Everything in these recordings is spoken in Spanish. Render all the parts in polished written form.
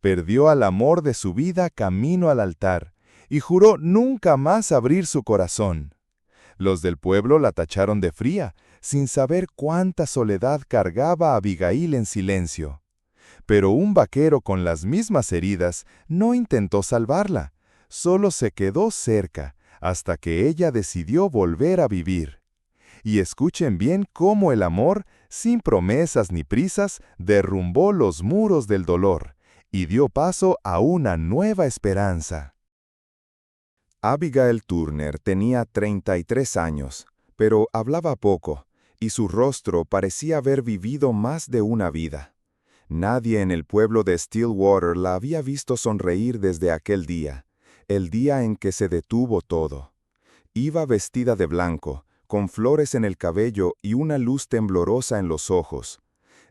Perdió al amor de su vida camino al altar, y juró nunca más abrir su corazón. Los del pueblo la tacharon de fría, sin saber cuánta soledad cargaba Abigail en silencio. Pero un vaquero con las mismas heridas no intentó salvarla, solo se quedó cerca, hasta que ella decidió volver a vivir. Y escuchen bien cómo el amor, sin promesas ni prisas, derrumbó los muros del dolor y dio paso a una nueva esperanza. Abigail Turner tenía 33 años, pero hablaba poco, y su rostro parecía haber vivido más de una vida. Nadie en el pueblo de Stillwater la había visto sonreír desde aquel día, el día en que se detuvo todo. Iba vestida de blanco, con flores en el cabello y una luz temblorosa en los ojos.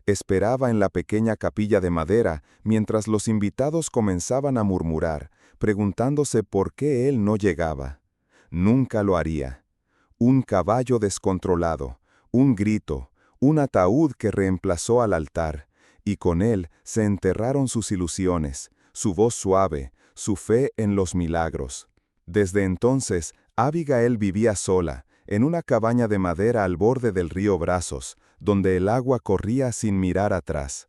Esperaba en la pequeña capilla de madera mientras los invitados comenzaban a murmurar, preguntándose por qué él no llegaba. Nunca lo haría. Un caballo descontrolado, un grito, un ataúd que reemplazó al altar, y con él se enterraron sus ilusiones, su voz suave, su fe en los milagros. Desde entonces, Abigail vivía sola, en una cabaña de madera al borde del río Brazos, donde el agua corría sin mirar atrás.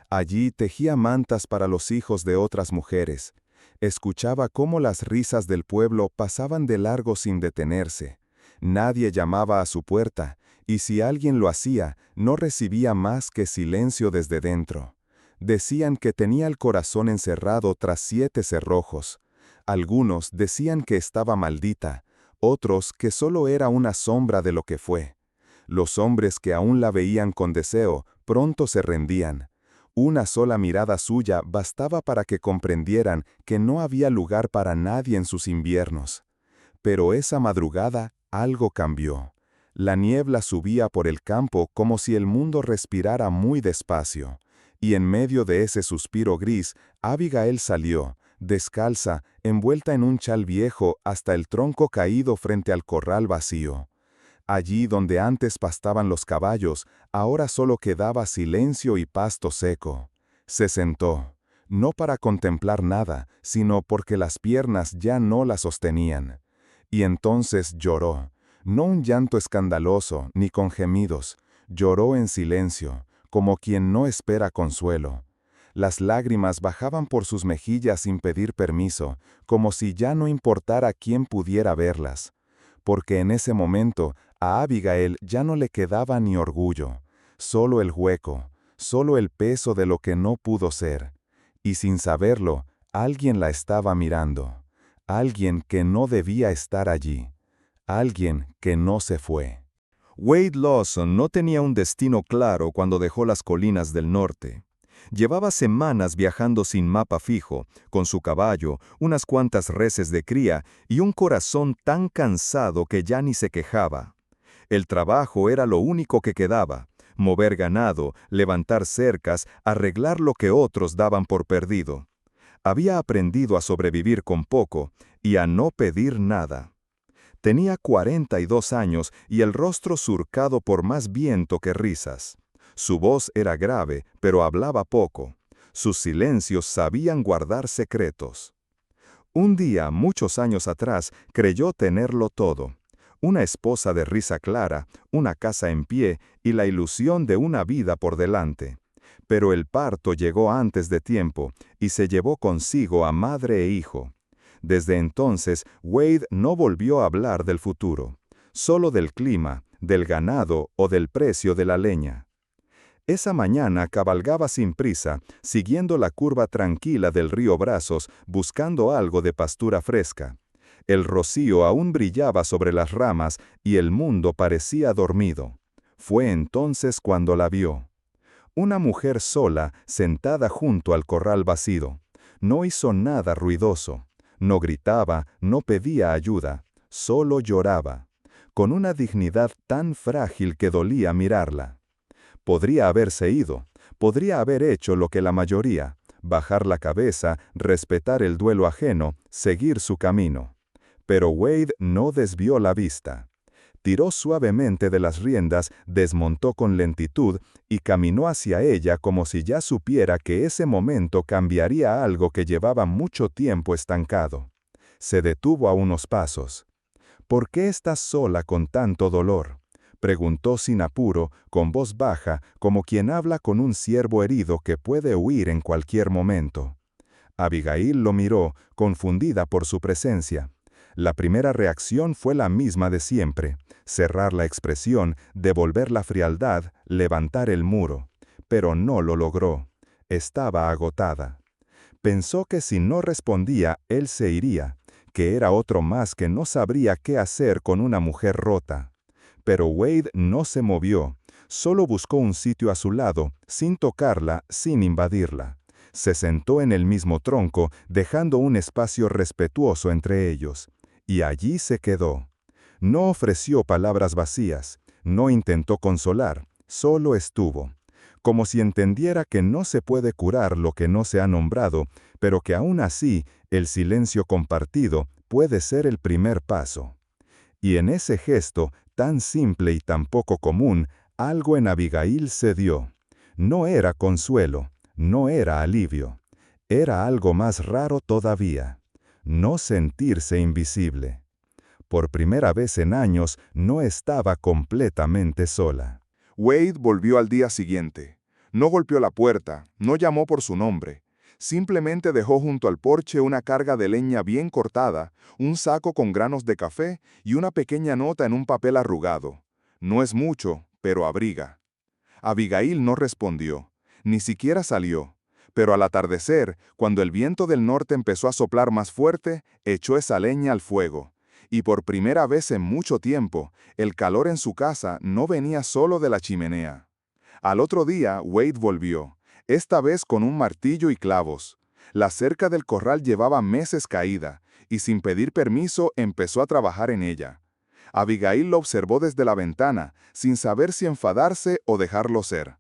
Allí tejía mantas para los hijos de otras mujeres. Escuchaba cómo las risas del pueblo pasaban de largo sin detenerse. Nadie llamaba a su puerta, y si alguien lo hacía, no recibía más que silencio desde dentro. Decían que tenía el corazón encerrado tras 7 cerrojos. Algunos decían que estaba maldita, otros que solo era una sombra de lo que fue. Los hombres que aún la veían con deseo, pronto se rendían. Una sola mirada suya bastaba para que comprendieran que no había lugar para nadie en sus inviernos. Pero esa madrugada algo cambió. La niebla subía por el campo como si el mundo respirara muy despacio. Y en medio de ese suspiro gris, Abigail salió, descalza, envuelta en un chal viejo hasta el tronco caído frente al corral vacío. Allí donde antes pastaban los caballos, ahora solo quedaba silencio y pasto seco. Se sentó, no para contemplar nada, sino porque las piernas ya no la sostenían. Y entonces lloró, no un llanto escandaloso, ni con gemidos, lloró en silencio, como quien no espera consuelo. Las lágrimas bajaban por sus mejillas sin pedir permiso, como si ya no importara quién pudiera verlas. Porque en ese momento, a Abigail ya no le quedaba ni orgullo, solo el hueco, solo el peso de lo que no pudo ser. Y sin saberlo, alguien la estaba mirando, alguien que no debía estar allí, alguien que no se fue. Wade Lawson no tenía un destino claro cuando dejó las colinas del norte. Llevaba semanas viajando sin mapa fijo, con su caballo, unas cuantas reses de cría y un corazón tan cansado que ya ni se quejaba. El trabajo era lo único que quedaba: mover ganado, levantar cercas, arreglar lo que otros daban por perdido. Había aprendido a sobrevivir con poco y a no pedir nada. Tenía 42 años y el rostro surcado por más viento que risas. Su voz era grave, pero hablaba poco. Sus silencios sabían guardar secretos. Un día, muchos años atrás, creyó tenerlo todo: una esposa de risa clara, una casa en pie y la ilusión de una vida por delante. Pero el parto llegó antes de tiempo y se llevó consigo a madre e hijo. Desde entonces, Wade no volvió a hablar del futuro, solo del clima, del ganado o del precio de la leña. Esa mañana cabalgaba sin prisa, siguiendo la curva tranquila del río Brazos, buscando algo de pastura fresca. El rocío aún brillaba sobre las ramas y el mundo parecía dormido. Fue entonces cuando la vio. Una mujer sola, sentada junto al corral vacío. No hizo nada ruidoso. No gritaba, no pedía ayuda. Solo lloraba, con una dignidad tan frágil que dolía mirarla. Podría haberse ido, podría haber hecho lo que la mayoría: bajar la cabeza, respetar el duelo ajeno, seguir su camino. Pero Wade no desvió la vista. Tiró suavemente de las riendas, desmontó con lentitud y caminó hacia ella como si ya supiera que ese momento cambiaría algo que llevaba mucho tiempo estancado. Se detuvo a unos pasos. «¿Por qué estás sola con tanto dolor?», preguntó sin apuro, con voz baja, como quien habla con un ciervo herido que puede huir en cualquier momento. Abigail lo miró, confundida por su presencia. La primera reacción fue la misma de siempre: cerrar la expresión, devolver la frialdad, levantar el muro. Pero no lo logró. Estaba agotada. Pensó que si no respondía, él se iría, que era otro más que no sabría qué hacer con una mujer rota. Pero Wade no se movió, solo buscó un sitio a su lado, sin tocarla, sin invadirla. Se sentó en el mismo tronco, dejando un espacio respetuoso entre ellos. Y allí se quedó. No ofreció palabras vacías, no intentó consolar, solo estuvo. Como si entendiera que no se puede curar lo que no se ha nombrado, pero que aún así el silencio compartido puede ser el primer paso. Y en ese gesto, tan simple y tan poco común, algo en Abigail se dio. No era consuelo, no era alivio. Era algo más raro todavía: no sentirse invisible. Por primera vez en años, no estaba completamente sola. Wade volvió al día siguiente. No golpeó la puerta, no llamó por su nombre. Simplemente dejó junto al porche una carga de leña bien cortada, un saco con granos de café y una pequeña nota en un papel arrugado. No es mucho, pero abriga. Abigail no respondió, ni siquiera salió. Pero al atardecer, cuando el viento del norte empezó a soplar más fuerte, echó esa leña al fuego. Y por primera vez en mucho tiempo, el calor en su casa no venía solo de la chimenea. Al otro día, Wade volvió, esta vez con un martillo y clavos. La cerca del corral llevaba meses caída, y sin pedir permiso empezó a trabajar en ella. Abigail lo observó desde la ventana, sin saber si enfadarse o dejarlo ser.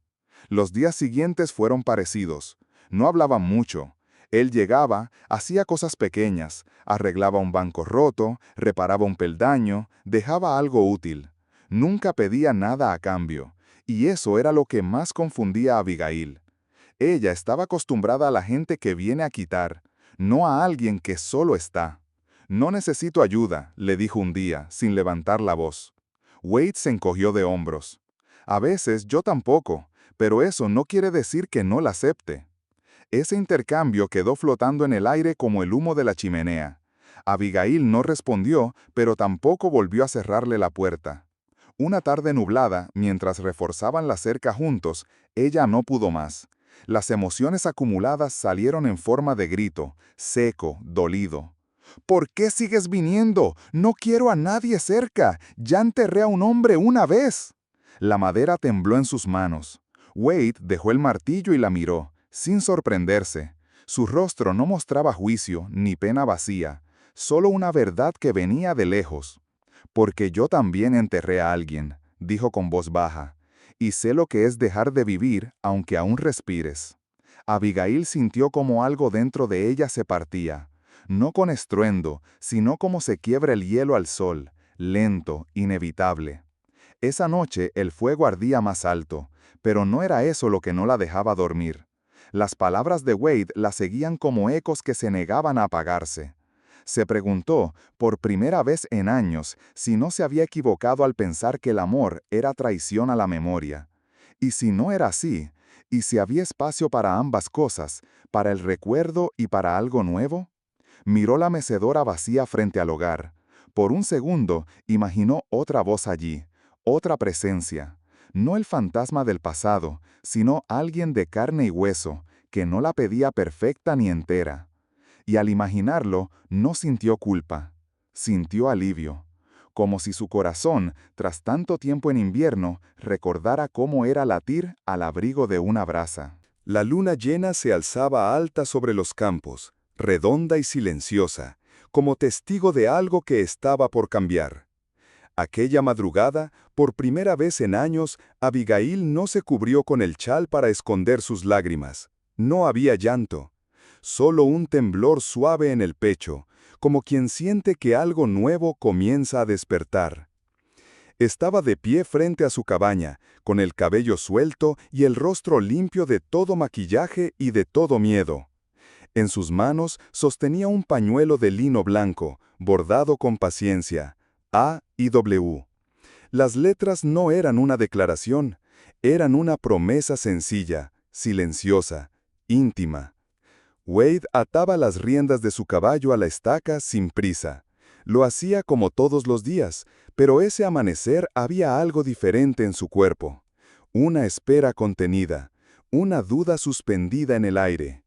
Los días siguientes fueron parecidos. No hablaban mucho. Él llegaba, hacía cosas pequeñas, arreglaba un banco roto, reparaba un peldaño, dejaba algo útil. Nunca pedía nada a cambio, y eso era lo que más confundía a Abigail. Ella estaba acostumbrada a la gente que viene a quitar, no a alguien que solo está. «No necesito ayuda», le dijo un día, sin levantar la voz. Wade se encogió de hombros. «A veces yo tampoco, pero eso no quiere decir que no la acepte». Ese intercambio quedó flotando en el aire como el humo de la chimenea. Abigail no respondió, pero tampoco volvió a cerrarle la puerta. Una tarde nublada, mientras reforzaban la cerca juntos, ella no pudo más. Las emociones acumuladas salieron en forma de grito, seco, dolido. «¿Por qué sigues viniendo? No quiero a nadie cerca. Ya enterré a un hombre una vez». La madera tembló en sus manos. Wade dejó el martillo y la miró, sin sorprenderse. Su rostro no mostraba juicio ni pena vacía, solo una verdad que venía de lejos. «Porque yo también enterré a alguien», dijo con voz baja, «y sé lo que es dejar de vivir aunque aún respires». Abigail sintió como algo dentro de ella se partía. No con estruendo, sino como se quiebra el hielo al sol, lento, inevitable. Esa noche el fuego ardía más alto, pero no era eso lo que no la dejaba dormir. Las palabras de Wade la seguían como ecos que se negaban a apagarse. Se preguntó, por primera vez en años, si no se había equivocado al pensar que el amor era traición a la memoria. Y si no era así, y si había espacio para ambas cosas, para el recuerdo y para algo nuevo. Miró la mecedora vacía frente al hogar. Por un segundo, imaginó otra voz allí, otra presencia. No el fantasma del pasado, sino alguien de carne y hueso, que no la pedía perfecta ni entera. Y al imaginarlo, no sintió culpa. Sintió alivio. Como si su corazón, tras tanto tiempo en invierno, recordara cómo era latir al abrigo de una brasa. La luna llena se alzaba alta sobre los campos, redonda y silenciosa, como testigo de algo que estaba por cambiar. Aquella madrugada, por primera vez en años, Abigail no se cubrió con el chal para esconder sus lágrimas. No había llanto, solo un temblor suave en el pecho, como quien siente que algo nuevo comienza a despertar. Estaba de pie frente a su cabaña, con el cabello suelto y el rostro limpio de todo maquillaje y de todo miedo. En sus manos sostenía un pañuelo de lino blanco, bordado con paciencia, A y W. Las letras no eran una declaración, eran una promesa sencilla, silenciosa, íntima. Wade ataba las riendas de su caballo a la estaca sin prisa. Lo hacía como todos los días, pero ese amanecer había algo diferente en su cuerpo. Una espera contenida, una duda suspendida en el aire.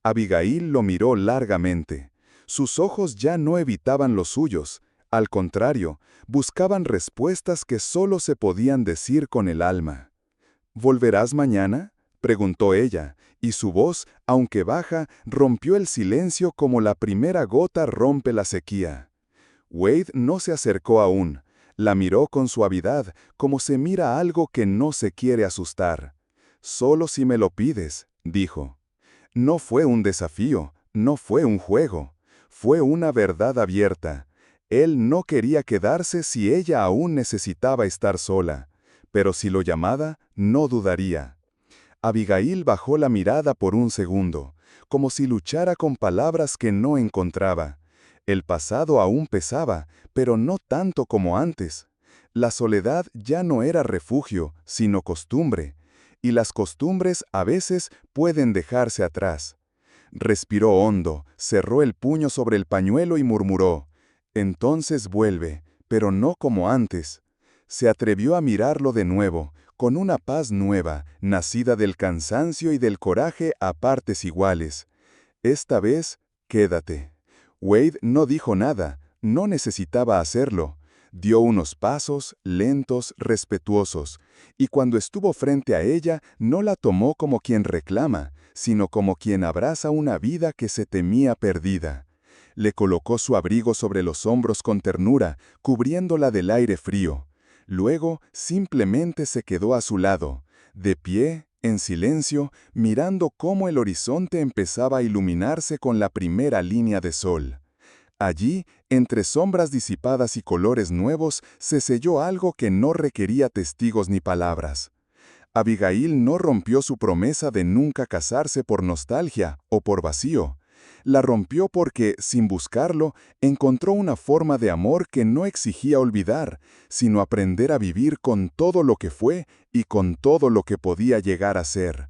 Abigail lo miró largamente. Sus ojos ya no evitaban los suyos. Al contrario, buscaban respuestas que solo se podían decir con el alma. ¿Volverás mañana?, preguntó ella, y su voz, aunque baja, rompió el silencio como la primera gota rompe la sequía. Wade no se acercó aún. La miró con suavidad, como se mira algo que no se quiere asustar. «Solo si me lo pides», dijo. No fue un desafío, no fue un juego. Fue una verdad abierta. Él no quería quedarse si ella aún necesitaba estar sola. Pero si lo llamaba, no dudaría. Abigail bajó la mirada por un segundo, como si luchara con palabras que no encontraba. El pasado aún pesaba, pero no tanto como antes. La soledad ya no era refugio, sino costumbre, y las costumbres a veces pueden dejarse atrás. Respiró hondo, cerró el puño sobre el pañuelo y murmuró: «Entonces vuelve, pero no como antes». Se atrevió a mirarlo de nuevo, con una paz nueva, nacida del cansancio y del coraje a partes iguales. «Esta vez, quédate». Wade no dijo nada, no necesitaba hacerlo. Dio unos pasos, lentos, respetuosos, y cuando estuvo frente a ella, no la tomó como quien reclama, sino como quien abraza una vida que se temía perdida. Le colocó su abrigo sobre los hombros con ternura, cubriéndola del aire frío. Luego, simplemente se quedó a su lado, de pie, en silencio, mirando cómo el horizonte empezaba a iluminarse con la primera línea de sol. Allí, entre sombras disipadas y colores nuevos, se selló algo que no requería testigos ni palabras. Abigail no rompió su promesa de nunca casarse por nostalgia o por vacío. La rompió porque, sin buscarlo, encontró una forma de amor que no exigía olvidar, sino aprender a vivir con todo lo que fue y con todo lo que podía llegar a ser.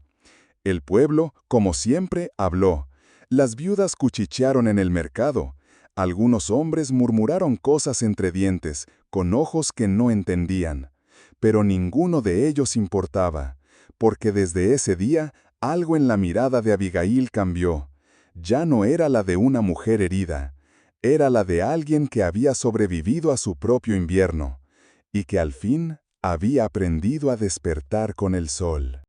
El pueblo, como siempre, habló. Las viudas cuchichearon en el mercado. Algunos hombres murmuraron cosas entre dientes, con ojos que no entendían. Pero ninguno de ellos importaba, porque desde ese día algo en la mirada de Abigail cambió. Ya no era la de una mujer herida, era la de alguien que había sobrevivido a su propio invierno, y que al fin había aprendido a despertar con el sol.